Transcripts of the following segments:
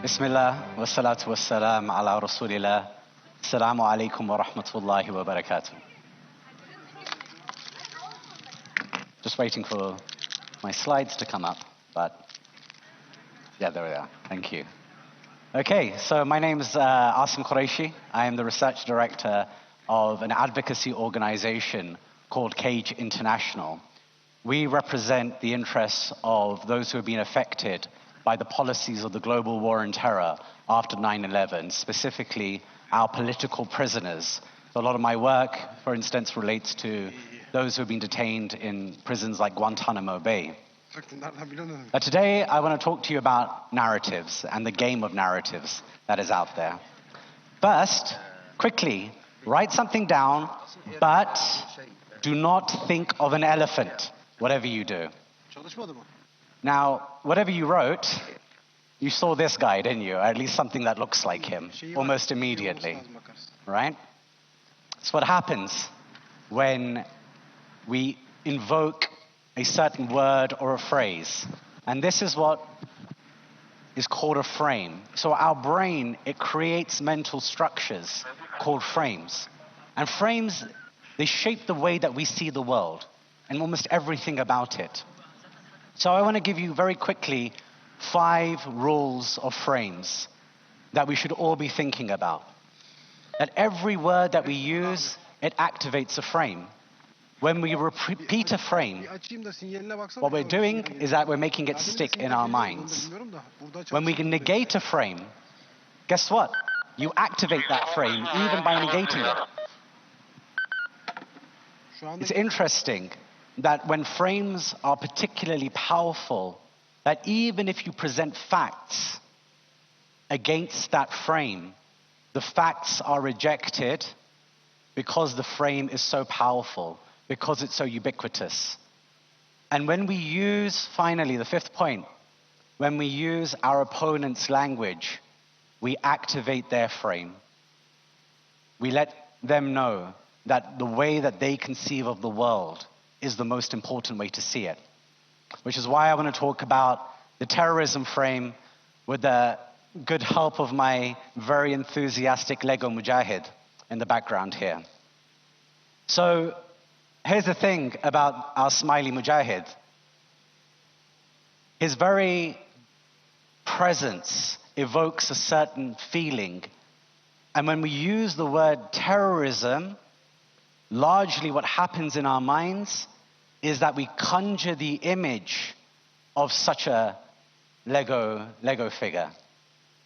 Bismillah, wassalatu wassalam ala rasulillah. Assalamu alaikum wa rahmatullahi wa barakatuh. Just waiting for my slides to come up, but yeah, there we are. Thank you. Okay, so my name is Asim Qureshi. I am the research director of an advocacy organization called Cage International. We represent the interests of those who have been affected by the policies of the global war on terror after 9/11, specifically our political prisoners. So a lot of my work, for instance, relates to those who have been detained in prisons like Guantanamo Bay. But today, I want to talk to you about narratives and the game of narratives that is out there. First, quickly, write something down, but do not think of an elephant, whatever you do. Now, whatever you wrote, you saw this guy, didn't you? Or at least something that looks like him, almost immediately, right? It's what happens when we invoke a certain word or a phrase. And this is what is called a frame. So our brain, it creates mental structures called frames. And frames, they shape the way that we see the world and almost everything about it. So I want to give you very quickly 5 rules of frames that we should all be thinking about. That every word that we use, it activates a frame. When we repeat a frame, what we're doing is that we're making it stick in our minds. When we can negate a frame, guess what? You activate that frame even by negating it. It's interesting that when frames are particularly powerful, that even if you present facts against that frame, the facts are rejected because the frame is so powerful, because it's so ubiquitous. And when we use, finally, the 5th point, when we use our opponent's language, we activate their frame. We let them know that the way that they conceive of the world is the most important way to see it. Which is why I want to talk about the terrorism frame with the good help of my very enthusiastic Lego Mujahid in the background here. So here's the thing about our smiley Mujahid. His very presence evokes a certain feeling. And when we use the word terrorism, largely what happens in our minds is that we conjure the image of such a Lego figure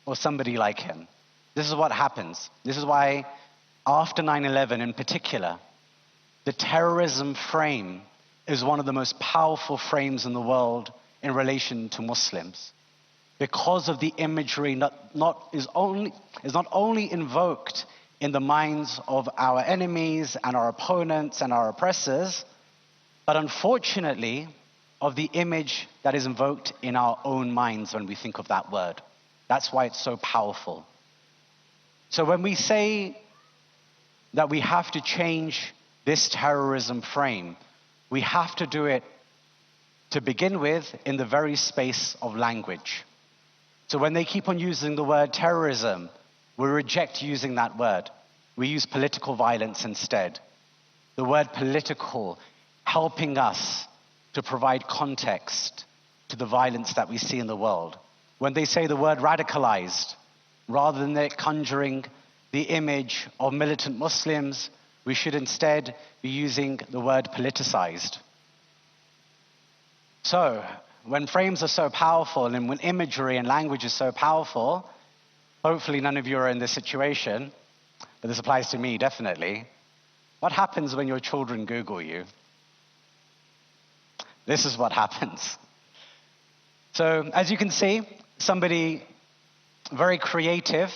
or somebody like him. This is what happens. This is why after 9/11 in particular, the terrorism frame is one of the most powerful frames in the world in relation to Muslims. Because of the imagery is not only invoked in the minds of our enemies and our opponents and our oppressors, but unfortunately, of the image that is invoked in our own minds when we think of that word. That's why it's so powerful. So when we say that we have to change this terrorism frame, we have to do it, to begin with, in the very space of language. So when they keep on using the word terrorism, we reject using that word. We use political violence instead. The word political helping us to provide context to the violence that we see in the world. When they say the word radicalized, rather than it conjuring the image of militant Muslims, we should instead be using the word politicized. So, when frames are so powerful and when imagery and language is so powerful, hopefully none of you are in this situation, but this applies to me definitely. What happens when your children Google you? This is what happens. So, as you can see, somebody very creative,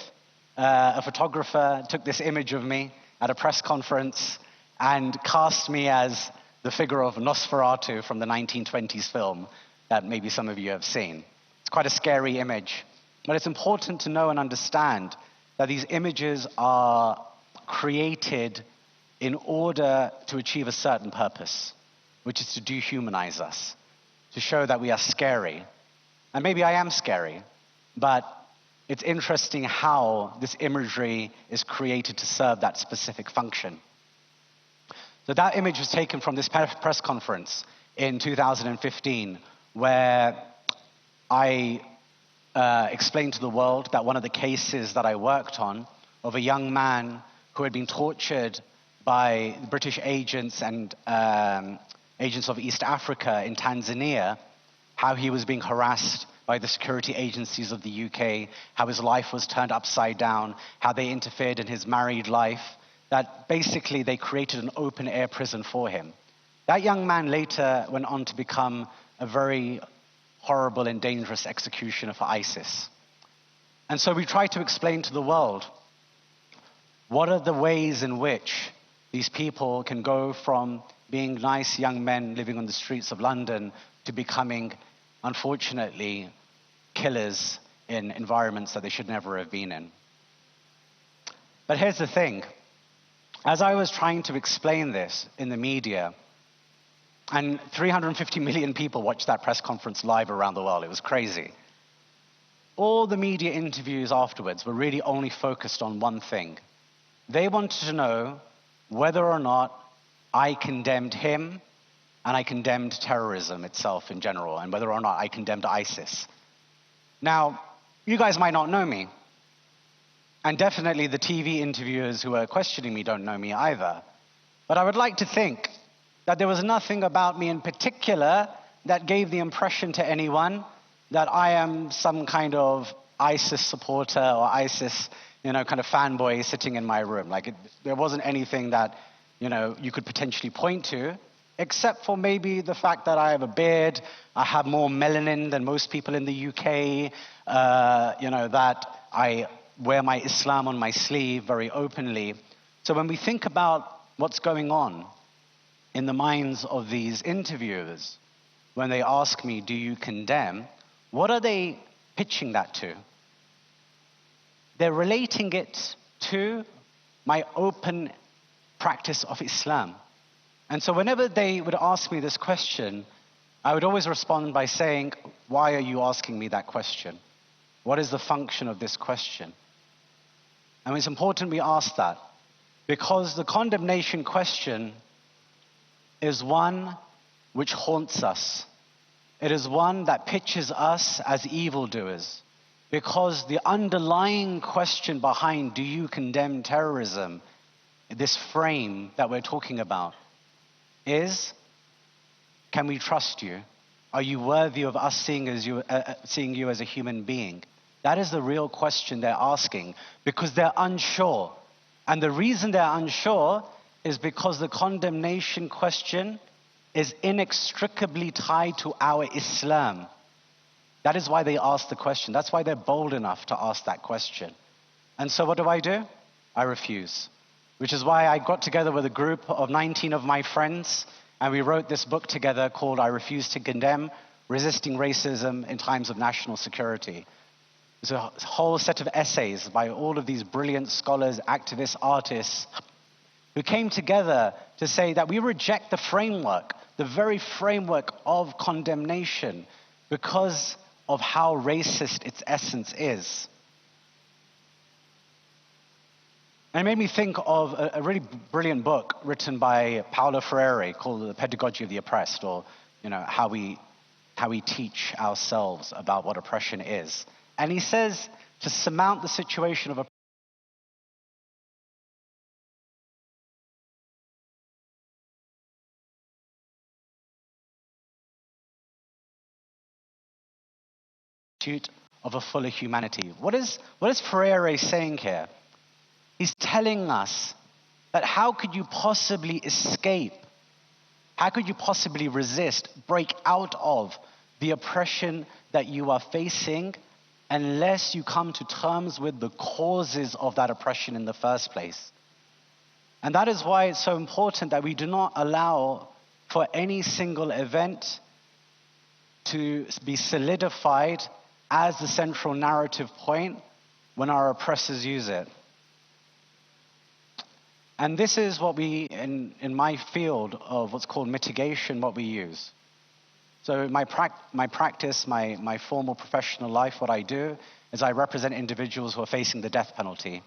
a photographer, took this image of me at a press conference and cast me as the figure of Nosferatu from the 1920s film that maybe some of you have seen. It's quite a scary image, but it's important to know and understand that these images are created in order to achieve a certain purpose, which is to dehumanize us, to show that we are scary. And maybe I am scary, but it's interesting how this imagery is created to serve that specific function. So that image was taken from this press conference in 2015, where I explained to the world that one of the cases that I worked on of a young man who had been tortured by British agents and agents of East Africa in Tanzania, how he was being harassed by the security agencies of the UK, how his life was turned upside down, how they interfered in his married life, that basically they created an open-air prison for him. That young man later went on to become a very horrible and dangerous executioner for ISIS. And so we try to explain to the world, what are the ways in which these people can go from being nice young men living on the streets of London to becoming, unfortunately, killers in environments that they should never have been in. But here's the thing. As I was trying to explain this in the media, and 350 million people watched that press conference live around the world, it was crazy. All the media interviews afterwards were really only focused on one thing. They wanted to know whether or not I condemned him and I condemned terrorism itself in general, and whether or not I condemned ISIS. Now, you guys might not know me, and definitely the TV interviewers who are questioning me don't know me either. But I would like to think that there was nothing about me in particular that gave the impression to anyone that I am some kind of ISIS supporter or ISIS, kind of fanboy sitting in my room. There wasn't anything that, you could potentially point to, except for maybe the fact that I have a beard, I have more melanin than most people in the UK, that I wear my Islam on my sleeve very openly. So when we think about what's going on in the minds of these interviewers, when they ask me, do you condemn, what are they pitching that to? They're relating it to my open practice of Islam. And so whenever they would ask me this question, I would always respond by saying, why are you asking me that question? What is the function of this question? And it's important we ask that, because the condemnation question is one which haunts us. It is one that pictures us as evildoers, because the underlying question behind, do you condemn terrorism, this frame that we're talking about, is, can we trust you? Are you worthy of us seeing you as a human being? That is the real question they're asking, because they're unsure. And the reason they're unsure is because the condemnation question is inextricably tied to our Islam. That is why they ask the question. That's why they're bold enough to ask that question. And so what do? I refuse. Which is why I got together with a group of 19 of my friends, and we wrote this book together called I Refuse to Condemn, Resisting Racism in Times of National Security. It's a whole set of essays by all of these brilliant scholars, activists, artists, who came together to say that we reject the framework, the very framework of condemnation, because of how racist its essence is. And it made me think of a really brilliant book written by Paulo Freire called The Pedagogy of the Oppressed, or how we teach ourselves about what oppression is. And he says, to surmount the situation of pursuit of a fuller humanity. What is Freire saying here? He's telling us that how could you possibly escape? How could you possibly resist, break out of the oppression that you are facing unless you come to terms with the causes of that oppression in the first place? And that is why it's so important that we do not allow for any single event to be solidified as the central narrative point when our oppressors use it. And this is what we, in my field of what's called mitigation, what we use. So my practice, my formal professional life, what I do is I represent individuals who are facing the death penalty.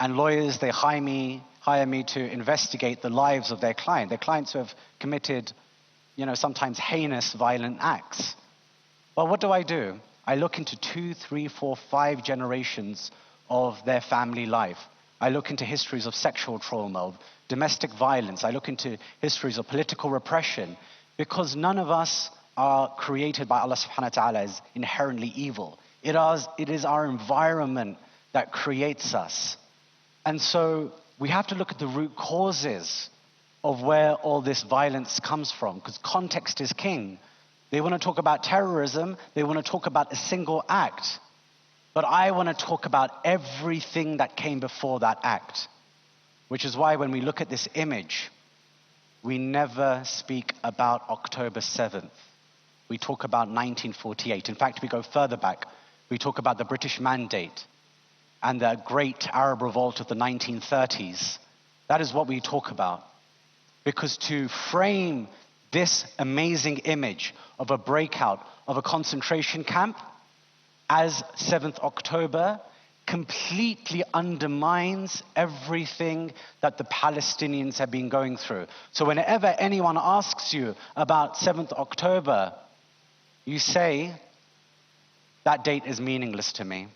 And lawyers, they hire me to investigate the lives of their clients who have committed, sometimes heinous, violent acts. But what do? I look into 2, 3, 4, 5 generations of their family life. I look into histories of sexual trauma, of domestic violence. I look into histories of political repression, because none of us are created by Allah subhanahu wa ta'ala as inherently evil. It is our environment that creates us. And so we have to look at the root causes of where all this violence comes from, because context is king. They want to talk about terrorism, they want to talk about a single act. But I want to talk about everything that came before that act, which is why when we look at this image, we never speak about October 7th. We talk about 1948. In fact, we go further back. We talk about the British Mandate and the great Arab revolt of the 1930s. That is what we talk about. Because to frame this amazing image of a breakout of a concentration camp as 7th October completely undermines everything that the Palestinians have been going through. So whenever anyone asks you about 7th October, you say, that date is meaningless to me,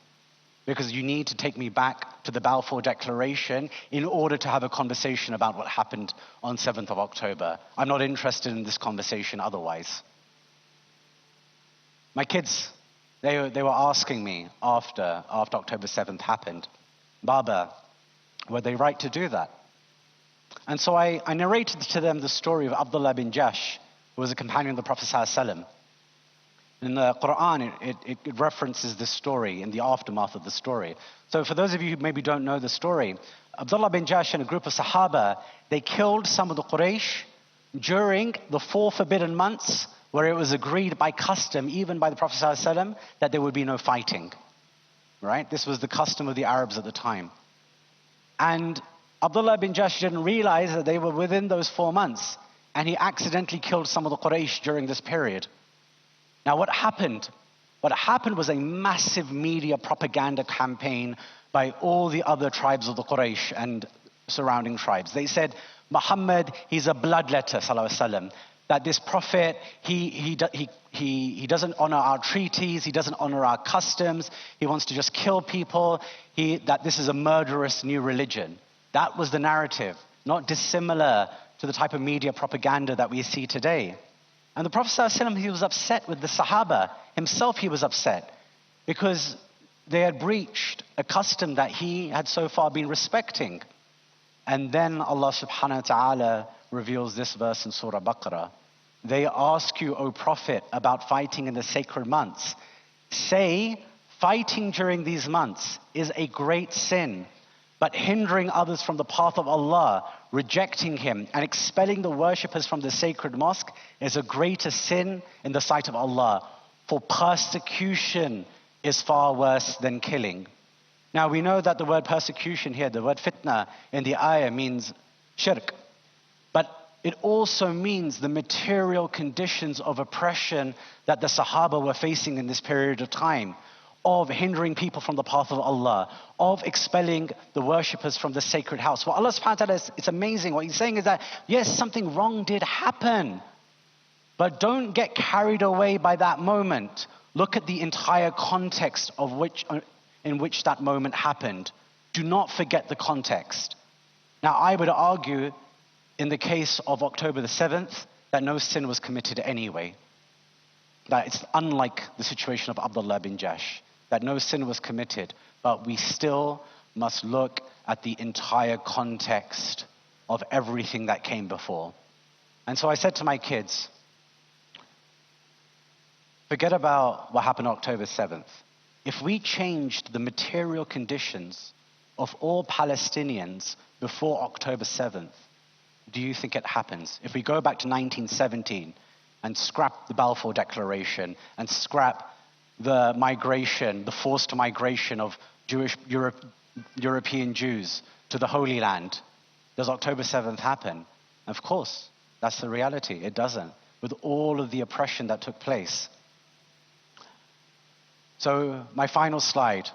because you need to take me back to the Balfour Declaration in order to have a conversation about what happened on 7th of October. I'm not interested in this conversation otherwise. My kids, they were asking me after October 7th happened, Baba, were they right to do that? And so I narrated to them the story of Abdullah Bin Jash, who was a companion of the Prophet ﷺ. In the Quran, it references this story in the aftermath of the story. So for those of you who maybe don't know the story, Abdullah bin Jash and a group of Sahaba, they killed some of the Quraysh during the 4 forbidden months, where it was agreed by custom, even by the Prophet ﷺ, that there would be no fighting. Right? This was the custom of the Arabs at the time. And Abdullah bin Jash didn't realize that they were within those 4 months, and he accidentally killed some of the Quraysh during this period. Now what happened? What happened was a massive media propaganda campaign by all the other tribes of the Quraysh and surrounding tribes. They said, Muhammad, he's a bloodletter, sallallahu alaihi wasallam. That this prophet, he doesn't honor our treaties, he doesn't honor our customs, he wants to just kill people, that this is a murderous new religion. That was the narrative, not dissimilar to the type of media propaganda that we see today. And the Prophet ﷺ, he was upset with the Sahaba. Himself, he was upset because they had breached a custom that he had so far been respecting. And then Allah subhanahu wa ta'ala reveals this verse in Surah Baqarah. They ask you, O Prophet, about fighting in the sacred months. Say, fighting during these months is a great sin, but hindering others from the path of Allah, rejecting Him, and expelling the worshippers from the sacred mosque is a greater sin in the sight of Allah. For persecution is far worse than killing. Now we know that the word persecution here, the word fitna in the ayah means shirk. But it also means the material conditions of oppression that the Sahaba were facing in this period of time, of hindering people from the path of Allah, of expelling the worshippers from the sacred house. What Allah subhanahu wa ta'ala it's amazing. What He's saying is that, yes, something wrong did happen, but don't get carried away by that moment. Look at the entire context in which that moment happened. Do not forget the context. Now, I would argue, in the case of October the 7th, that no sin was committed anyway. That it's unlike the situation of Abdullah bin Jash, that no sin was committed, but we still must look at the entire context of everything that came before. And so I said to my kids, forget about what happened on October 7th. If we changed the material conditions of all Palestinians before October 7th, do you think it happens? If we go back to 1917 and scrap the Balfour Declaration and scrap the migration, the forced migration of European Jews to the Holy Land, does October 7th happen? Of course, that's the reality. It doesn't, with all of the oppression that took place. So my final slide.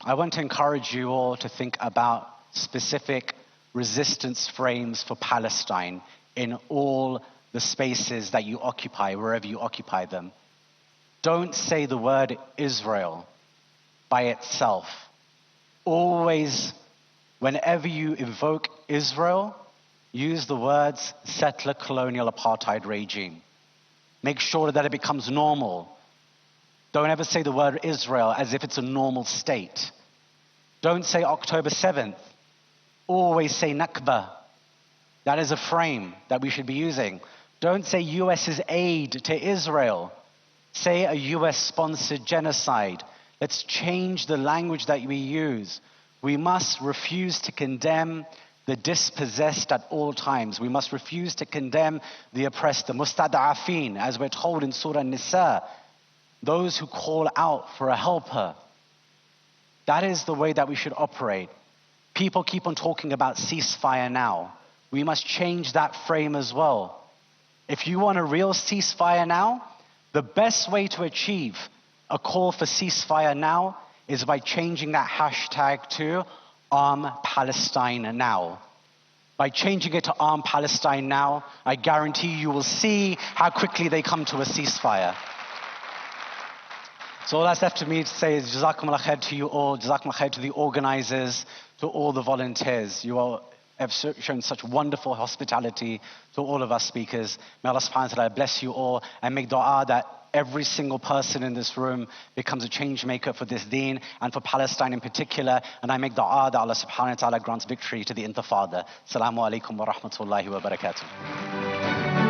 I want to encourage you all to think about specific resistance frames for Palestine in all the spaces that you occupy, wherever you occupy them. Don't say the word Israel by itself. Always, whenever you invoke Israel, use the words settler colonial apartheid regime. Make sure that it becomes normal. Don't ever say the word Israel as if it's a normal state. Don't say October 7th. Always say Nakba. That is a frame that we should be using. Don't say US's aid to Israel. Say a US-sponsored genocide. Let's change the language that we use. We must refuse to condemn the dispossessed at all times. We must refuse to condemn the oppressed, the mustada'afin, as we're told in Surah Nisa, those who call out for a helper. That is the way that we should operate. People keep on talking about ceasefire now. We must change that frame as well. If you want a real ceasefire now, the best way to achieve a call for ceasefire now is by changing that hashtag to Arm Palestine Now. By changing it to Arm Palestine Now, I guarantee you will see how quickly they come to a ceasefire. So all that's left for me to say is Jazakumullah khair to you all, Jazakumullah khair to the organizers, to all the volunteers. You all have shown such wonderful hospitality to all of us speakers. May Allah subhanahu wa ta'ala bless you all and make dua that every single person in this room becomes a change maker for this deen and for Palestine in particular. And I make dua that Allah subhanahu wa ta'ala grants victory to the intifada. Assalamu alaikum wa rahmatullahi wa barakatuh.